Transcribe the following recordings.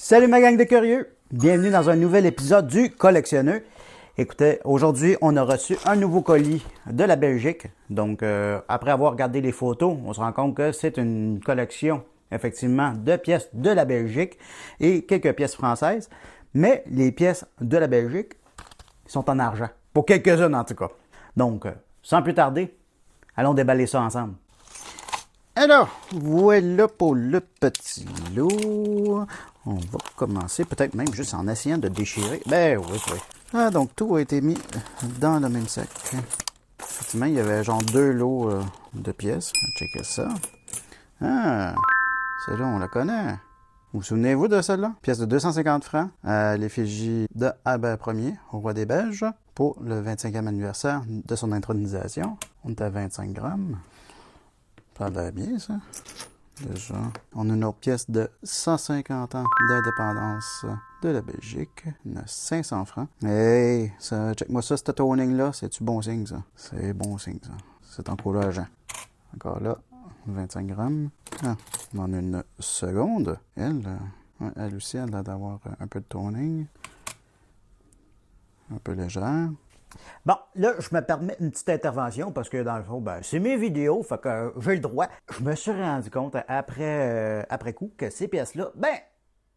Salut ma gang de curieux! Bienvenue dans un nouvel épisode du Collectionneux. Écoutez, aujourd'hui, on a reçu un nouveau colis de la Belgique. Donc, après avoir regardé les photos, on se rend compte que c'est une collection, effectivement, de pièces de la Belgique et quelques pièces françaises. Mais les pièces de la Belgique sont en argent. Pour quelques-unes, en tout cas. Donc, sans plus tarder, allons déballer ça ensemble. Alors, voilà pour le petit lot. On va commencer peut-être même juste en essayant de déchirer. Ben oui, oui. Ah, donc tout a été mis dans le même sac. Effectivement, il y avait genre 2 lots de pièces. Checker ça. Ah, celle-là, on la connaît. Vous souvenez-vous de celle-là? Pièce de 250 francs à l'effigie de Albert Ier, au roi des Belges, pour le 25e anniversaire de son intronisation. On est à 25 grammes. Ça a l'air bien, ça. Déjà, on a une autre pièce de 150 ans d'indépendance de la Belgique. On a 500 francs. Hey, ça, check-moi ça, ce toning-là. C'est-tu bon signe, ça? C'est bon signe, ça. C'est encourageant. Encore là, 25 grammes. Ah, on en a une seconde. Elle aussi, elle a l'air d'avoir un peu de toning. Un peu légère. Bon, là, je me permets une petite intervention parce que dans le fond, ben, c'est mes vidéos, fait que j'ai le droit. Je me suis rendu compte après coup que ces pièces-là, ben,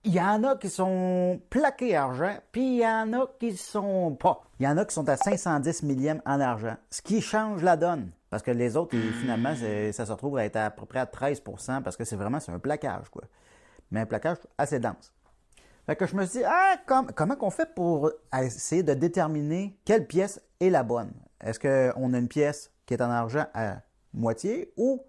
il y en a qui sont plaquées argent, puis il y en a qui sont pas. Il y en a qui sont à 510 millièmes en argent, ce qui change la donne. Parce que les autres, finalement, ça se retrouve à être à peu près à 13% parce que c'est un plaquage, quoi. Mais un plaquage assez dense. Fait que je me suis dit, comment qu'on fait pour essayer de déterminer quelle pièce est la bonne? Est-ce qu'on a une pièce qui est en argent à moitié ou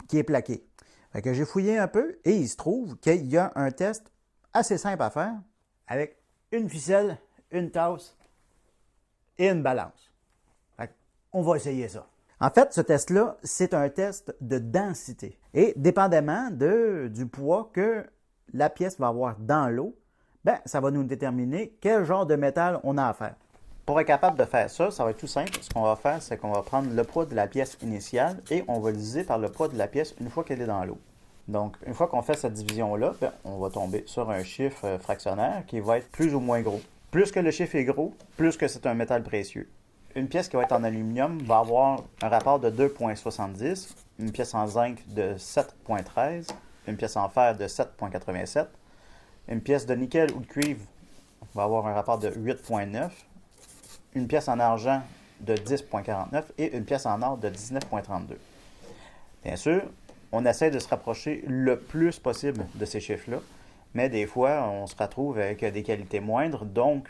qui est plaquée? Fait que j'ai fouillé un peu et il se trouve qu'il y a un test assez simple à faire avec une ficelle, une tasse et une balance. Fait qu'on va essayer ça. En fait, ce test-là, c'est un test de densité. Et dépendamment du poids que la pièce va avoir dans l'eau, ben, ça va nous déterminer quel genre de métal on a à faire. Pour être capable de faire ça, ça va être tout simple. Ce qu'on va faire, c'est qu'on va prendre le poids de la pièce initiale et on va le diviser par le poids de la pièce une fois qu'elle est dans l'eau. Donc, une fois qu'on fait cette division-là, ben, on va tomber sur un chiffre fractionnaire qui va être plus ou moins gros. Plus que le chiffre est gros, plus que c'est un métal précieux. Une pièce qui va être en aluminium va avoir un rapport de 2,70, une pièce en zinc de 7,13, une pièce en fer de 7,87, une pièce de nickel ou de cuivre va avoir un rapport de 8,9, une pièce en argent de 10,49 et une pièce en or de 19,32. Bien sûr, on essaie de se rapprocher le plus possible de ces chiffres-là, mais des fois, on se retrouve avec des qualités moindres, donc,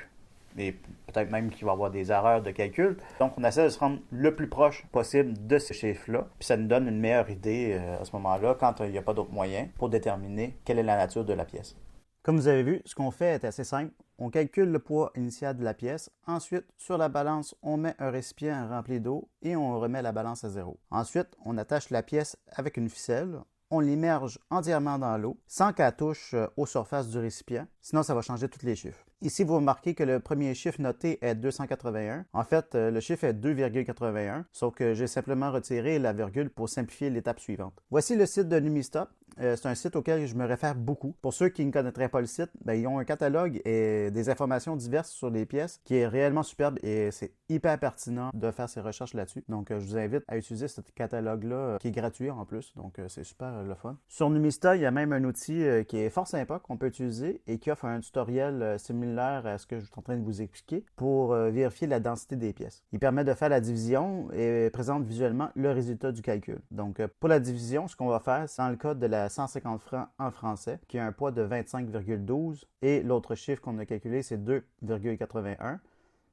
et peut-être même qu'il va y avoir des erreurs de calcul. Donc, on essaie de se rendre le plus proche possible de ces chiffres-là, puis ça nous donne une meilleure idée à ce moment-là, quand il n'y a pas d'autre moyen, pour déterminer quelle est la nature de la pièce. Comme vous avez vu, ce qu'on fait est assez simple. On calcule le poids initial de la pièce. Ensuite, sur la balance, on met un récipient rempli d'eau et on remet la balance à zéro. Ensuite, on attache la pièce avec une ficelle. On l'immerge entièrement dans l'eau sans qu'elle touche aux surfaces du récipient. Sinon, ça va changer tous les chiffres. Ici, vous remarquez que le premier chiffre noté est 281. En fait, le chiffre est 2,81, sauf que j'ai simplement retiré la virgule pour simplifier l'étape suivante. Voici le site de Numistop. C'est un site auquel je me réfère beaucoup. Pour ceux qui ne connaîtraient pas le site, ben, ils ont un catalogue et des informations diverses sur les pièces qui est réellement superbe et c'est hyper pertinent de faire ces recherches là-dessus. Donc, je vous invite à utiliser ce catalogue-là qui est gratuit en plus. Donc, c'est super le fun. Sur Numista, il y a même un outil qui est fort sympa qu'on peut utiliser et qui offre un tutoriel similaire à ce que je suis en train de vous expliquer pour vérifier la densité des pièces. Il permet de faire la division et présente visuellement le résultat du calcul. Donc, pour la division, ce qu'on va faire, c'est dans le cas de la 150 francs en français, qui a un poids de 25,12 et l'autre chiffre qu'on a calculé, c'est 2,81.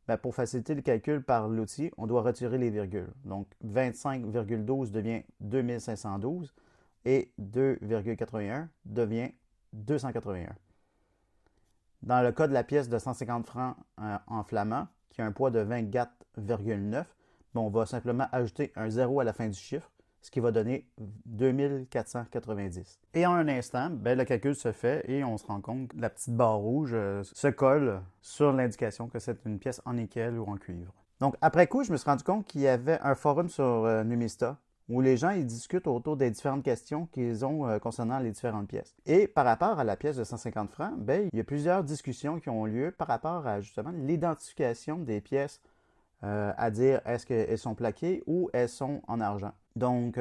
Ben, pour faciliter le calcul par l'outil, on doit retirer les virgules. Donc, 25,12 devient 2512 et 2,81 devient 281. Dans le cas de la pièce de 150 francs en flamand, qui a un poids de 24,9, ben, on va simplement ajouter un 0 à la fin du chiffre, ce qui va donner 2490. Et en un instant, ben, le calcul se fait et on se rend compte que la petite barre rouge se colle sur l'indication que c'est une pièce en nickel ou en cuivre. Donc, après coup, je me suis rendu compte qu'il y avait un forum sur Numista où les gens ils discutent autour des différentes questions qu'ils ont concernant les différentes pièces. Et par rapport à la pièce de 150 francs, ben, il y a plusieurs discussions qui ont lieu par rapport à justement l'identification des pièces, à dire est-ce qu'elles sont plaquées ou elles sont en argent. Donc,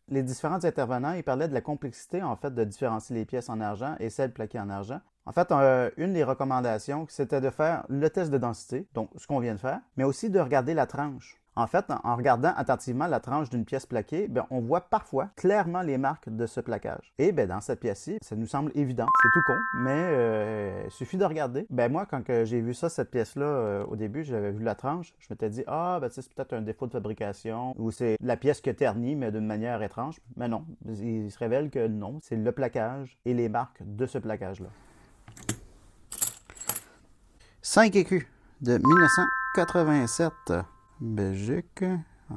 les différents intervenants, ils parlaient de la complexité, en fait, de différencier les pièces en argent et celles plaquées en argent. En fait, une des recommandations, c'était de faire le test de densité, donc ce qu'on vient de faire, mais aussi de regarder la tranche. En fait, en regardant attentivement la tranche d'une pièce plaquée, bien, on voit parfois clairement les marques de ce plaquage. Et bien, dans cette pièce-ci, ça nous semble évident, c'est tout con, mais il suffit de regarder. Ben moi, quand j'ai vu ça, cette pièce-là, au début, j'avais vu la tranche, je m'étais dit, ah, ben c'est peut-être un défaut de fabrication, ou c'est la pièce qui a terni, mais d'une manière étrange. Mais non, il se révèle que non, c'est le plaquage et les marques de ce plaquage-là. 5 écus de 1987. Belgique,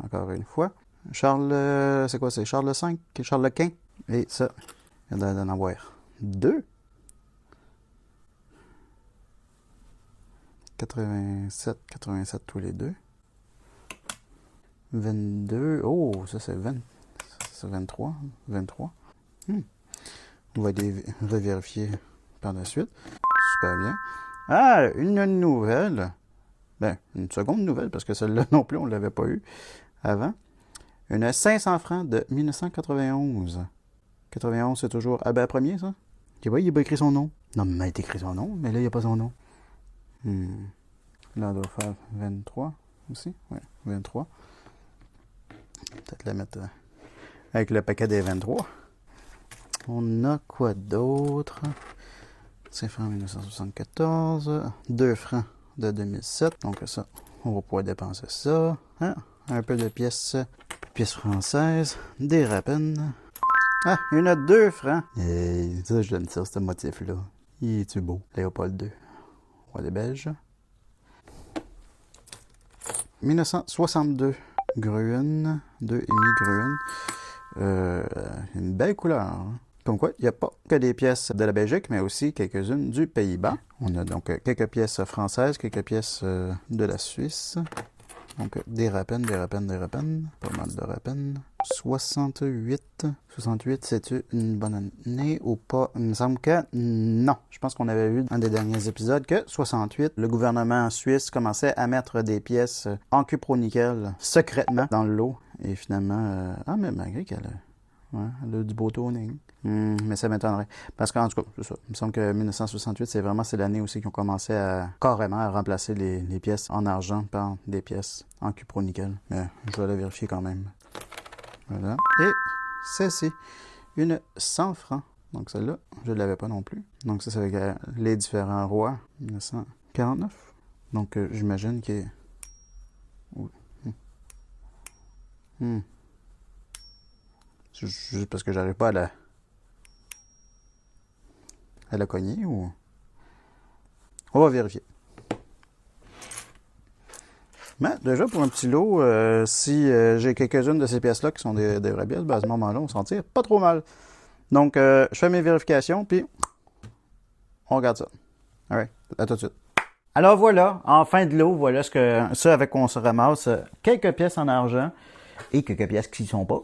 encore une fois. Charles, c'est quoi, c'est Charles V, Charles Quint. Et ça, il y a d'en avoir 2. 87 tous les deux. 22, oh, ça c'est 20, c'est 23. On va les revérifier par la suite. Super bien. Ah, une nouvelle. Ben, une seconde nouvelle, parce que celle-là non plus, on ne l'avait pas eu avant. Une 500 francs de 1991. 91, c'est toujours Albert Ier, ça? Tu vois, il n'a pas écrit son nom. Non, mais il a écrit son nom, mais là, il n'y a pas son nom. Là, on doit faire 23 aussi. Oui, 23. Peut-être la mettre avec le paquet des 23. On a quoi d'autre? 5 francs 1974. 2 francs de 2007. Donc ça, on va pouvoir dépenser ça. Hein? Un peu de pièces françaises. Des rapines. Ah, il y en a 2 francs. Et ça, j'aime ça, ce motif-là. Il est-tu beau? Léopold II. Roi des Belges. 1962. Gruen. 2,5 Gruen. Une belle couleur. Hein? Comme quoi, il n'y a pas que des pièces de la Belgique, mais aussi quelques-unes du Pays-Bas. On a donc quelques pièces françaises, quelques pièces de la Suisse. Donc des rapines. Pas mal de rapines. 68. 68, c'est-tu une bonne année ou pas? Il me semble que non. Je pense qu'on avait vu dans un des derniers épisodes que 68, le gouvernement suisse commençait à mettre des pièces en cupro-nickel secrètement dans le lot. Et finalement, mais malgré qu'elle a du beau toning. Mais ça m'étonnerait. Parce qu'en tout cas, c'est ça. Il me semble que 1968, c'est l'année aussi qu'ils ont commencé à carrément à remplacer les pièces en argent par des pièces en cupro-nickel. Mais je vais la vérifier quand même. Voilà. Et celle-ci, une 100 francs. Donc celle-là, je ne l'avais pas non plus. Donc ça, c'est avec les différents rois. 1949. Donc j'imagine qu'il est... C'est juste parce que j'arrive pas à la cogner ou... On va vérifier. Mais déjà, pour un petit lot, si j'ai quelques-unes de ces pièces-là qui sont des vraies pièces, ben à ce moment-là, on s'en tire pas trop mal. Donc, je fais mes vérifications, puis on regarde ça. Alright, à tout de suite. Alors voilà, en fin de lot, voilà ce avec quoi on se ramasse. Quelques pièces en argent et quelques pièces qui ne sont pas.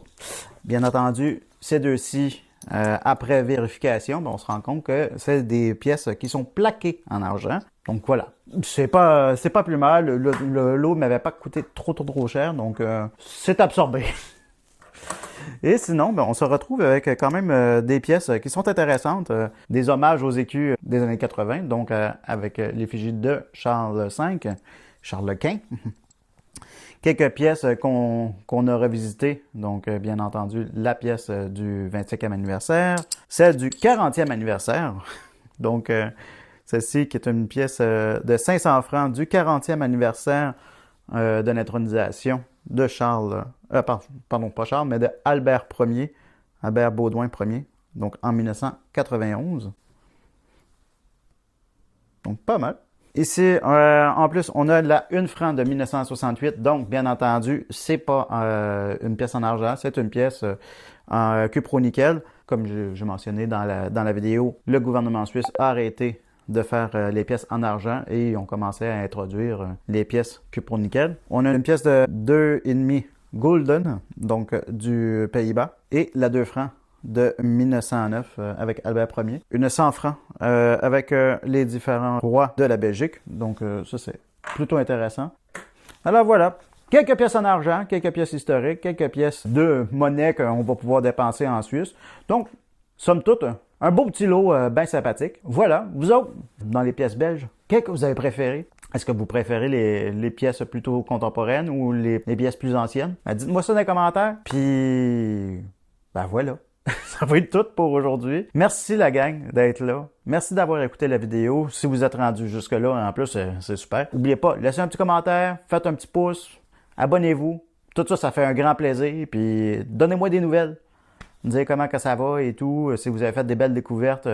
Bien entendu, ces deux-ci, après vérification, ben, on se rend compte que c'est des pièces qui sont plaquées en argent. Donc voilà, c'est pas plus mal. Le lot ne m'avait pas coûté trop cher, donc c'est absorbé. Et sinon, ben, on se retrouve avec quand même des pièces qui sont intéressantes, des hommages aux écus des années 80, donc avec l'effigie de Charles V, Charles Quint. Quelques pièces qu'on a revisitées, donc bien entendu la pièce du 25e anniversaire, celle du 40e anniversaire, donc celle-ci qui est une pièce de 500 francs du 40e anniversaire de l'intronisation de Charles, pardon, pas Charles, mais de Albert Ier, Albert Baudouin Ier, donc en 1991. Donc pas mal. Ici, en plus, on a la 1 franc de 1968, donc bien entendu, c'est pas une pièce en argent, c'est une pièce en cupro-nickel. Comme j'ai mentionné dans la vidéo, le gouvernement suisse a arrêté de faire les pièces en argent et on commençait à introduire les pièces cupro-nickel. On a une pièce de 2,5 Gulden, donc du Pays-Bas, et la 2 francs de 1909 avec Albert Ier. Une 100 francs avec les différents rois de la Belgique. Donc ça, c'est plutôt intéressant. Alors voilà, quelques pièces en argent, quelques pièces historiques, quelques pièces de monnaie qu'on va pouvoir dépenser en Suisse. Donc, somme toute, un beau petit lot bien sympathique. Voilà, vous autres, dans les pièces belges, qu'est-ce que vous avez préféré? Est-ce que vous préférez les pièces plutôt contemporaines ou les pièces plus anciennes? Ben, dites-moi ça dans les commentaires. Puis, ben voilà. Ça va être tout pour aujourd'hui. Merci la gang d'être là. Merci d'avoir écouté la vidéo. Si vous êtes rendu jusque-là, en plus, c'est super. N'oubliez pas, laissez un petit commentaire, faites un petit pouce, abonnez-vous. Tout ça, ça fait un grand plaisir. Puis, donnez-moi des nouvelles. Me dire comment que ça va et tout. Si vous avez fait des belles découvertes,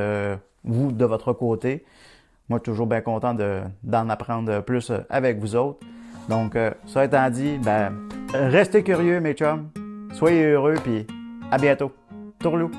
vous, de votre côté. Moi, toujours bien content d'en apprendre plus avec vous autres. Donc, ça étant dit, ben, restez curieux, mes chums. Soyez heureux, puis à bientôt. Tourlou.